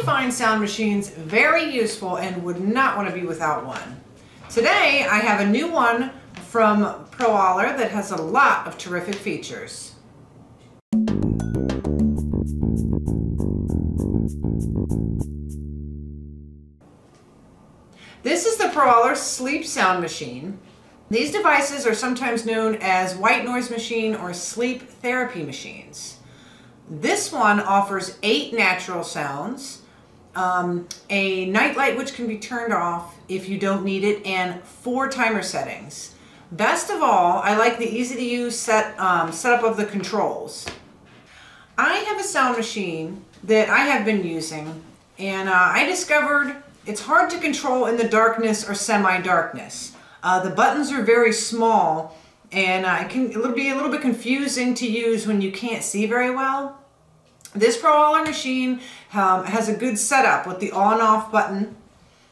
find sound machines very useful and would not want to be without one. Today I have a new one from Proaller that has a lot of terrific features. This is the Proaller Sleep Sound Machine. These devices are sometimes known as white noise machine or sleep therapy machines. This one offers 8 natural sounds, a nightlight which can be turned off if you don't need it, and 4 timer settings. Best of all, I like the easy to use setup of the controls. I have a sound machine that I have been using, and I discovered it's hard to control in the darkness or semi-darkness. The buttons are very small, and it'll be a little bit confusing to use when you can't see very well. This Proaller machine has a good setup with the on off button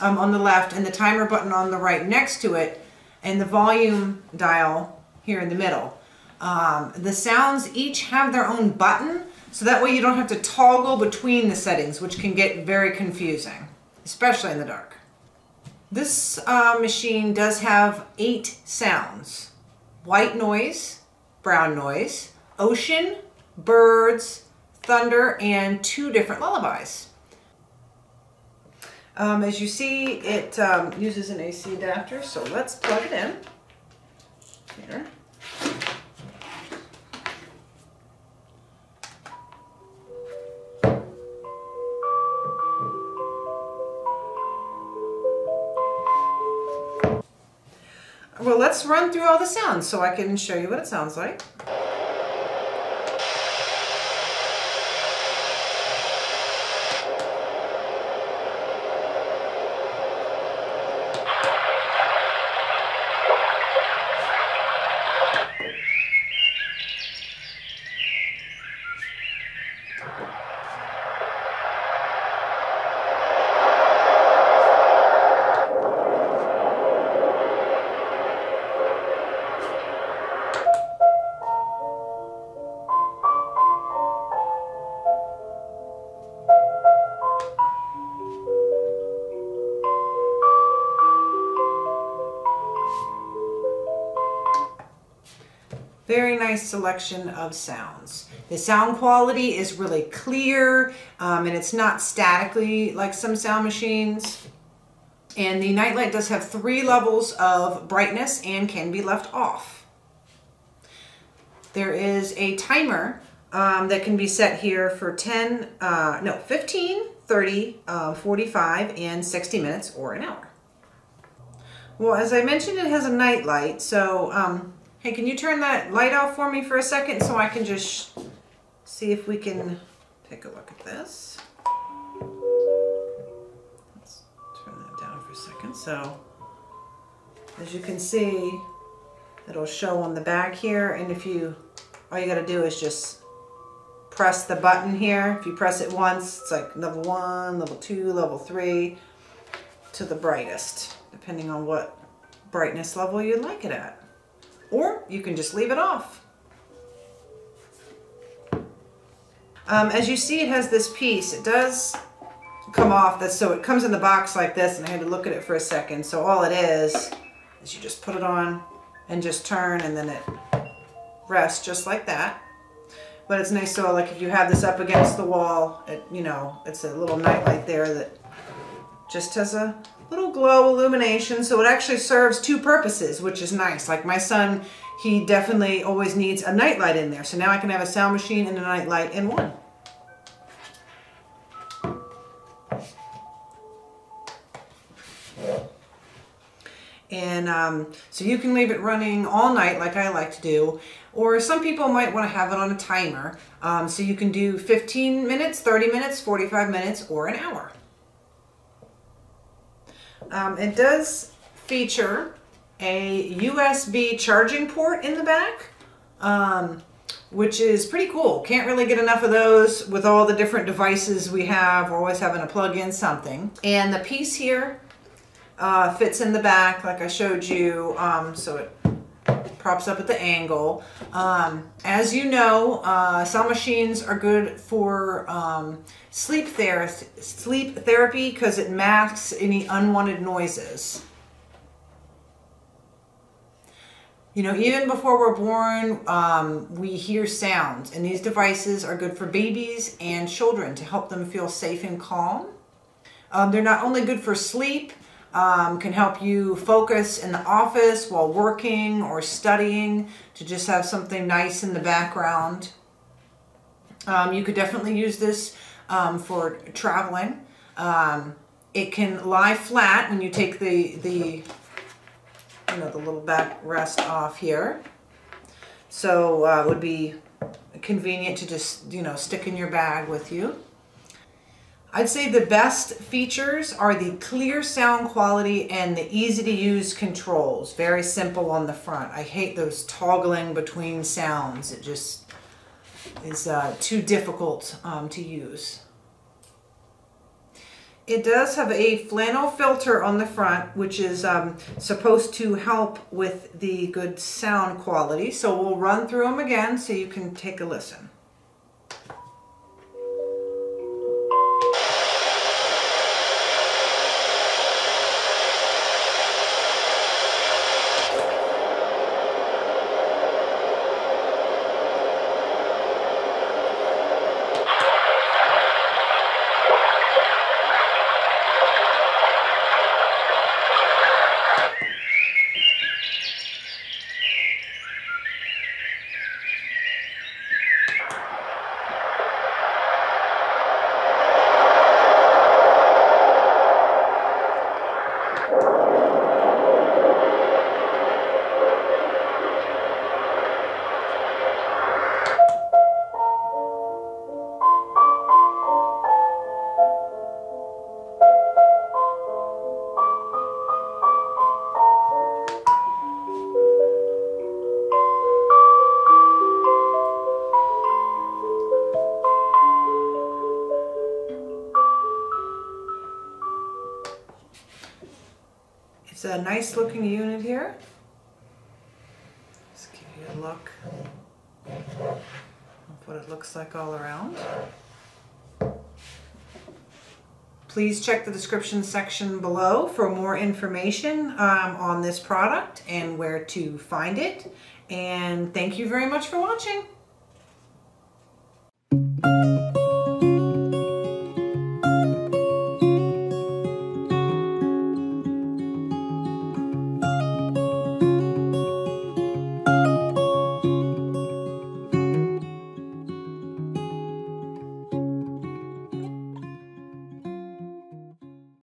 on the left and the timer button on the right next to it, and the volume dial here in the middle. The sounds each have their own button, so that way you don't have to toggle between the settings, which can get very confusing, especially in the dark. This machine does have 8 sounds: white noise, brown noise, ocean, birds, thunder, and 2 different lullabies. As you see, it uses an AC adapter, so let's plug it in here. Well, let's run through all the sounds so I can show you what it sounds like. Very nice selection of sounds. The sound quality is really clear, and it's not statically like some sound machines. And the nightlight does have 3 levels of brightness and can be left off. There is a timer that can be set here for 15, 30, 45, and 60 minutes or an hour. Well, as I mentioned, it has a nightlight, so hey, can you turn that light off for me for a second so I can just see if we can take a look at this? Let's turn that down for a second. So, as you can see, it'll show on the back here, and all you gotta do is just press the button here. If you press it once, it's like level 1, level 2, level 3 to the brightest, depending on what brightness level you'd like it at. Or you can just leave it off. As you see, it has this piece. It does come off, so it comes in the box like this, and I had to look at it for a second. So all it is you just put it on and just turn, and then it rests just like that. But it's nice, so like if you have this up against the wall, it's a little nightlight there that just has a little glow illumination, so it actually serves 2 purposes, which is nice. Like my son, he definitely always needs a nightlight in there, so now I can have a sound machine and a nightlight in one. And so you can leave it running all night like I like to do, or some people might want to have it on a timer, so you can do 15 minutes, 30 minutes, 45 minutes, or an hour. It does feature a USB charging port in the back, which is pretty cool. Can't really get enough of those with all the different devices we have. We're always having to plug in something. And the piece here fits in the back like I showed you, so it props up at the angle. As you know, sound machines are good for sleep therapy because it masks any unwanted noises. You know, even before we're born, we hear sounds, and these devices are good for babies and children to help them feel safe and calm. They're not only good for sleep, can help you focus in the office while working or studying, to just have something nice in the background. You could definitely use this for traveling. It can lie flat when you take the little backrest off here. So it would be convenient to just, stick in your bag with you. I'd say the best features are the clear sound quality and the easy to use controls. Very simple on the front. I hate those toggling between sounds. It just is too difficult to use. It does have a flannel filter on the front, which is supposed to help with the good sound quality. So we'll run through them again so you can take a listen. It's a nice looking unit here. Just give you a look of what it looks like all around. Please check the description section below for more information on this product and where to find it. And thank you very much for watching.